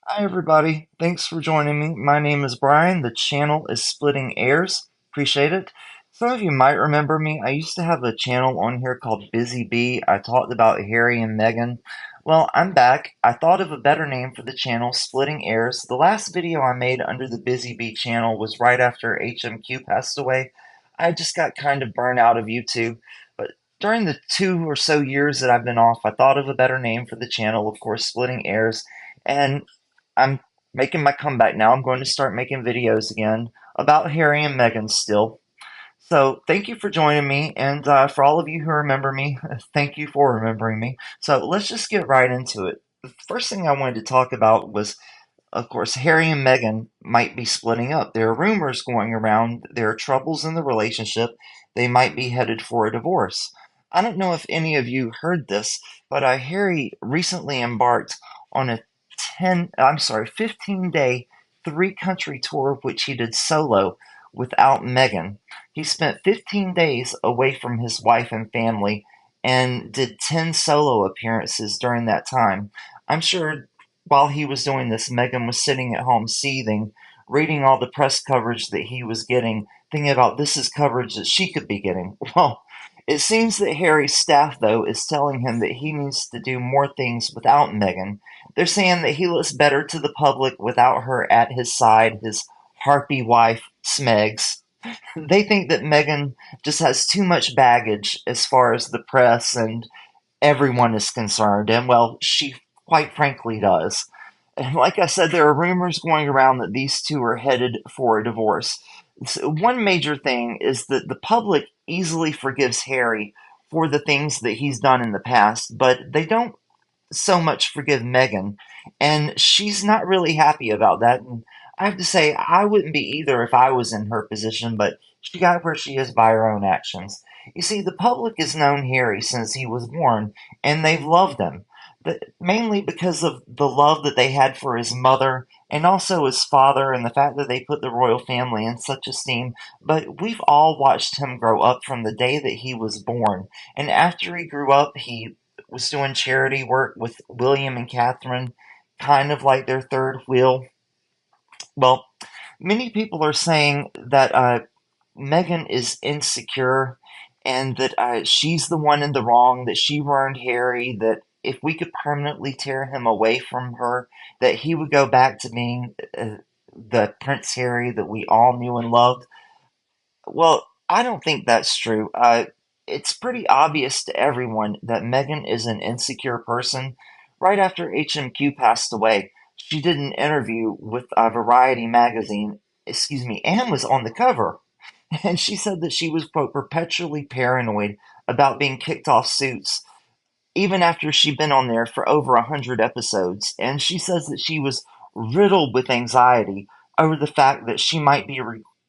Hi, everybody. Thanks for joining me. My name is Brian. The channel is Splitting Heirs. Appreciate it. Some of you might remember me. I used to have a channel on here called Bizzy Bee. I talked about Harry and Meghan. Well, I'm back. I thought of a better name for the channel, Splitting Heirs. The last video I made under the Bizzy Bee channel was right after HMQ passed away. I just got kind of burned out of YouTube. But during the 2 or so years that I've been off, I thought of a better name for the channel, of course, Splitting Heirs. And I'm making my comeback now. I'm going to start making videos again about Harry and Meghan still. So thank you for joining me, and for all of you who remember me, thank you for remembering me. So let's just get right into it. The first thing I wanted to talk about was, of course, Harry and Meghan might be splitting up. There are rumors going around. There are troubles in the relationship. They might be headed for a divorce. I don't know if any of you heard this, but Harry recently embarked on a 15-day three-country tour, which he did solo without Meghan. He spent 15 days away from his wife and family and did 10 solo appearances during that time. I'm sure while he was doing this, Meghan was sitting at home seething, reading all the press coverage that he was getting, thinking about this is coverage that she could be getting. Well, it seems that Harry's staff, though, is telling him that he needs to do more things without Meghan. They're saying that he looks better to the public without her at his side, his harpy wife, Smegs. They think that Meghan just has too much baggage as far as the press and everyone is concerned, and well, she quite frankly does. And like I said, there are rumors going around that these two are headed for a divorce. So one major thing is that the public easily forgives Harry for the things that he's done in the past, but they don't so much forgive Meghan, and she's not really happy about that. And I have to say, I wouldn't be either if I was in her position, but she got where she is by her own actions. You see, the public has known Harry since he was born, and they've loved him, mainly because of the love that they had for his mother and also his father, and the fact that they put the royal family in such esteem. But we've all watched him grow up from the day that he was born, and after he grew up, he was doing charity work with William and Catherine, kind of like their third wheel. Well, many people are saying that Meghan is insecure and that she's the one in the wrong, that she ruined Harry, that if we could permanently tear him away from her, that he would go back to being the Prince Harry that we all knew and loved. Well, I don't think that's true. It's pretty obvious to everyone that Meghan is an insecure person. Right after HMQ passed away, she did an interview with Variety magazine, and was on the cover. And she said that she was, quote, perpetually paranoid about being kicked off Suits, even after she'd been on there for over 100 episodes. And she says that she was riddled with anxiety over the fact that she might be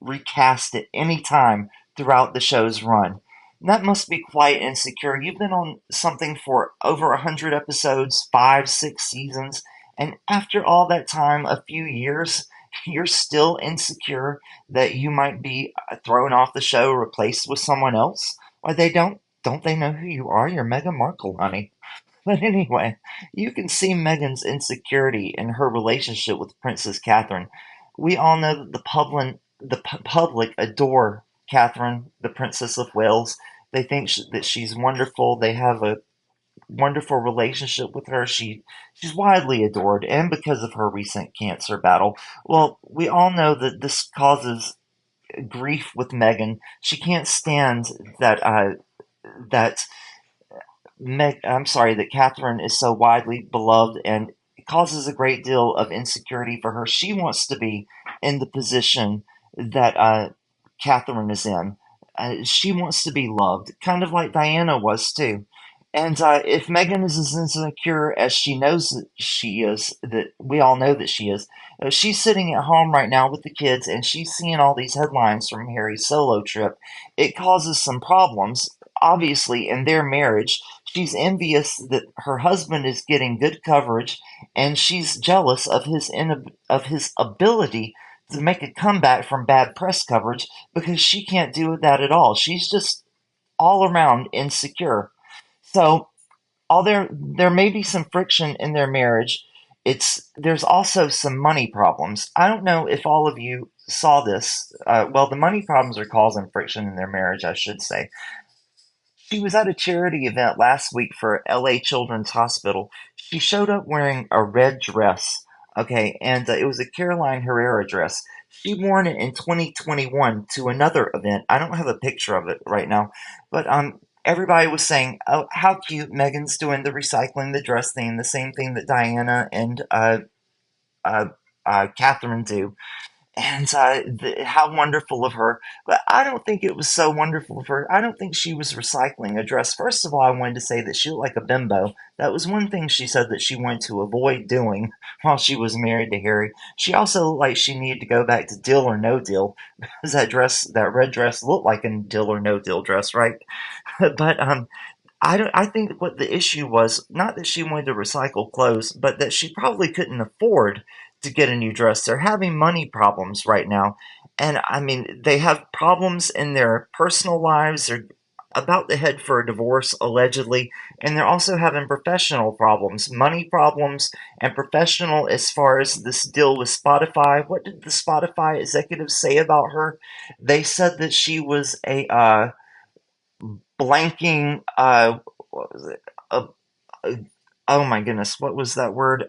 recast at any time throughout the show's run. And that must be quite insecure. You've been on something for over 100 episodes, 5, 6 seasons, and after all that time, a few years, you're still insecure that you might be thrown off the show, replaced with someone else. Why, don't they know who you are? You're Meghan Markle, honey. But anyway, you can see Meghan's insecurity in her relationship with Princess Catherine. We all know that the public adore Catherine, the Princess of Wales. They think that she's wonderful. They have a wonderful relationship with her. She's widely adored, and because of her recent cancer battle. Well, we all know that this causes grief with Meghan. She can't stand that that Catherine is so widely beloved, and it causes a great deal of insecurity for her. She wants to be in the position that Catherine is in. She wants to be loved, kind of like Diana was too. And if Meghan is as insecure as she knows that she is, that we all know that she is, she's sitting at home right now with the kids and she's seeing all these headlines from Harry's solo trip. It causes some problems, obviously, in their marriage. She's envious that her husband is getting good coverage, and she's jealous of his ability to make a comeback from bad press coverage because she can't do that at all. She's just all around insecure. So, there may be some friction in their marriage, there's also some money problems. I don't know if all of you saw this. Well, the money problems are causing friction in their marriage, I should say. She was at a charity event last week for LA Children's Hospital. She showed up wearing a red dress, okay, and it was a Caroline Herrera dress. She wore it in 2021 to another event. I don't have a picture of it right now, but everybody was saying, "Oh, how cute! Megan's doing the recycling the dress thing, the same thing that Diana and uh, Catherine do." And how wonderful of her. But I don't think it was so wonderful of her. I don't think she was recycling a dress. First of all, I wanted to say that she looked like a bimbo. That was one thing she said that she wanted to avoid doing while she was married to Harry. She also looked like she needed to go back to Deal or No Deal because that red dress looked like a Deal or No Deal dress, right? But I think what the issue was not that she wanted to recycle clothes, but that she probably couldn't afford to get a new dress. They're having money problems right now. And I mean, they have problems in their personal lives. They're about to head for a divorce, allegedly. And they're also having professional problems, money problems, and professional as far as this deal with Spotify. What did the Spotify executives say about her? They said that she was a blanking, what was it? Uh, oh my goodness, what was that word?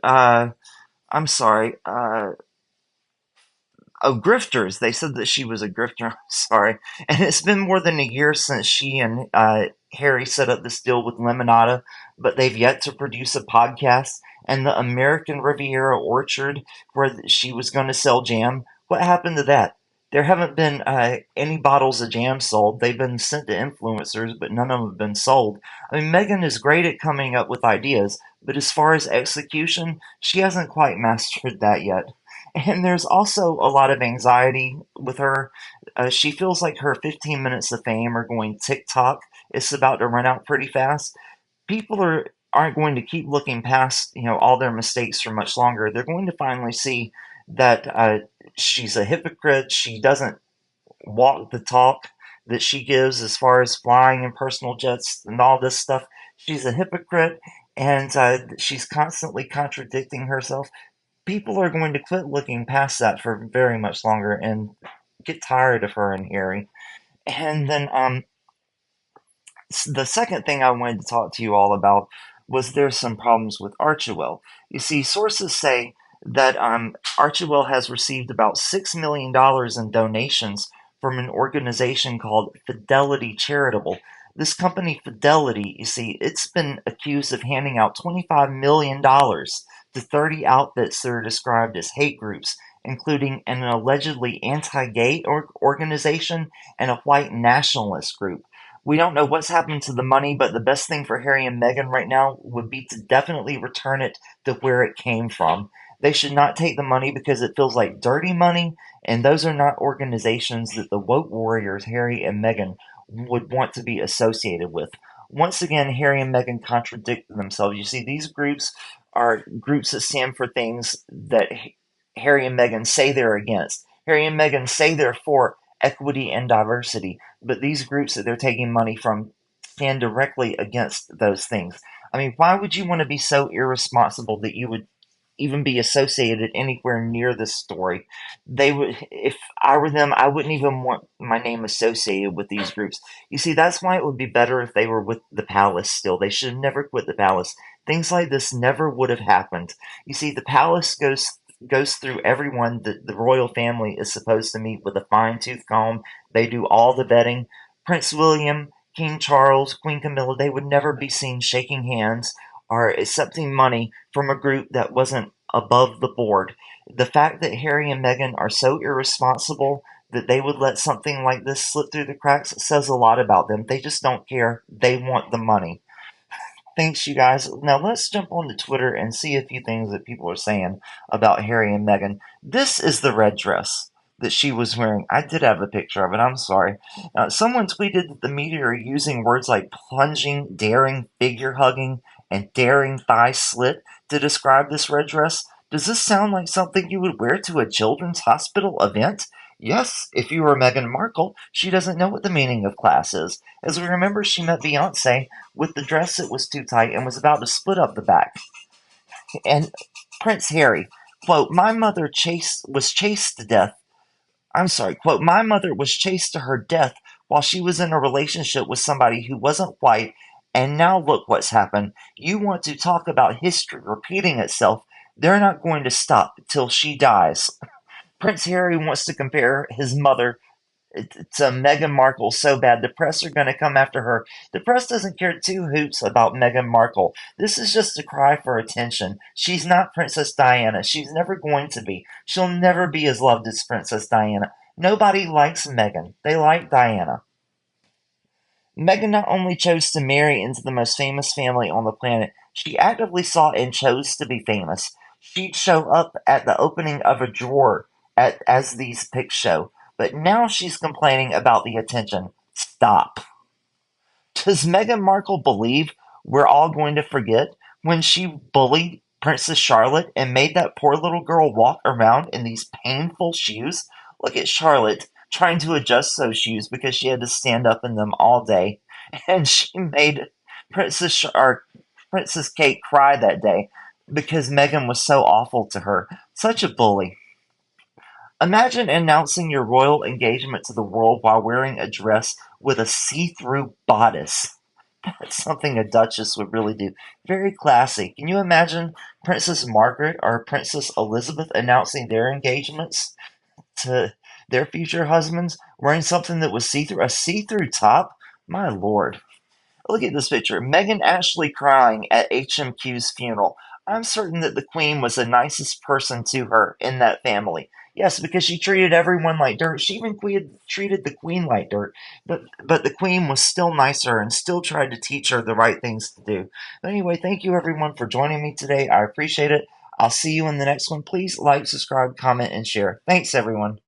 I'm sorry. Oh, grifters. They said that she was a grifter. I'm sorry. And it's been more than a year since she and Harry set up this deal with Lemonada, but they've yet to produce a podcast. And the American Riviera Orchard, where she was going to sell jam, what happened to that? There haven't been any bottles of jam sold. They've been sent to influencers, but none of them have been sold. I mean, Megan is great at coming up with ideas, but as far as execution, she hasn't quite mastered that yet. And there's also a lot of anxiety with her. She feels like her 15 minutes of fame are going TikTok. It's about to run out pretty fast. People aren't going to keep looking past all their mistakes for much longer. They're going to finally see that she's a hypocrite. She doesn't walk the talk that she gives as far as flying in personal jets and all this stuff. She's a hypocrite, and she's constantly contradicting herself. People are going to quit looking past that for very much longer and get tired of her and Harry. And then the second thing I wanted to talk to you all about was there's some problems with Archewell. You see, sources say that Archewell has received about $6 million in donations from an organization called Fidelity Charitable. This company, Fidelity, you see, it's been accused of handing out $25 million to 30 outfits that are described as hate groups, including an allegedly anti-gay organization and a white nationalist group. We don't know what's happened to the money, but the best thing for Harry and Meghan right now would be to definitely return it to where it came from. They should not take the money because it feels like dirty money, and those are not organizations that the woke warriors, Harry and Meghan, would want to be associated with. Once again, Harry and Meghan contradict themselves. You see, these groups are groups that stand for things that Harry and Meghan say they're against. Harry and Meghan say they're for equity and diversity, but these groups that they're taking money from stand directly against those things. I mean, why would you want to be so irresponsible that you would even be associated anywhere near this story? They would, if I were them, I wouldn't even want my name associated with these groups. You see, that's why it would be better if they were with the palace still. They should have never quit the palace. Things like this never would have happened. You see, the palace goes through everyone that the royal family is supposed to meet with a fine tooth comb. They do all the vetting. Prince William, King Charles, Queen Camilla, they would never be seen shaking hands or accepting money from a group that wasn't above the board. The fact that Harry and Meghan are so irresponsible that they would let something like this slip through the cracks says a lot about them. They just don't care. They want the money. Thanks, you guys. Now let's jump onto Twitter and see a few things that people are saying about Harry and Meghan. This is the red dress that she was wearing. I did have a picture of it. I'm sorry. Someone tweeted that the media are using words like plunging, daring, figure hugging, and daring thigh slit to describe this red dress. Does this sound like something you would wear to a children's hospital event? Yes, if you were Meghan Markle, she doesn't know what the meaning of class is. As we remember, she met Beyonce with the dress that was too tight and was about to split up the back. And Prince Harry, quote, my mother was chased to death. I'm sorry, quote, my mother was chased to her death while she was in a relationship with somebody who wasn't white, and now look what's happened. You want to talk about history repeating itself? They're not going to stop till she dies. Prince Harry wants to compare his mother to Meghan Markle so bad the press are going to come after her. The press doesn't care two hoots about Meghan Markle. This is just a cry for attention. She's not Princess Diana. She's never going to be. She'll never be as loved as Princess Diana. Nobody likes Meghan. They like Diana. Meghan not only chose to marry into the most famous family on the planet, she actively sought and chose to be famous. She'd show up at the opening of a drawer as these pics show, but now she's complaining about the attention. Stop. Does Meghan Markle believe we're all going to forget when she bullied Princess Charlotte and made that poor little girl walk around in these painful shoes? Look at Charlotte trying to adjust those shoes because she had to stand up in them all day. And she made Princess Kate cry that day because Meghan was so awful to her. Such a bully. Imagine announcing your royal engagement to the world while wearing a dress with a see-through bodice. That's something a duchess would really do. Very classy. Can you imagine Princess Margaret or Princess Elizabeth announcing their engagements to their future husbands wearing something that was see-through? A see-through top? My lord. Look at this picture. Meghan actually crying at HMQ's funeral. I'm certain that the Queen was the nicest person to her in that family. Yes, because she treated everyone like dirt. She even treated the Queen like dirt. But the Queen was still nicer and still tried to teach her the right things to do. But anyway, thank you everyone for joining me today. I appreciate it. I'll see you in the next one. Please like, subscribe, comment, and share. Thanks, everyone.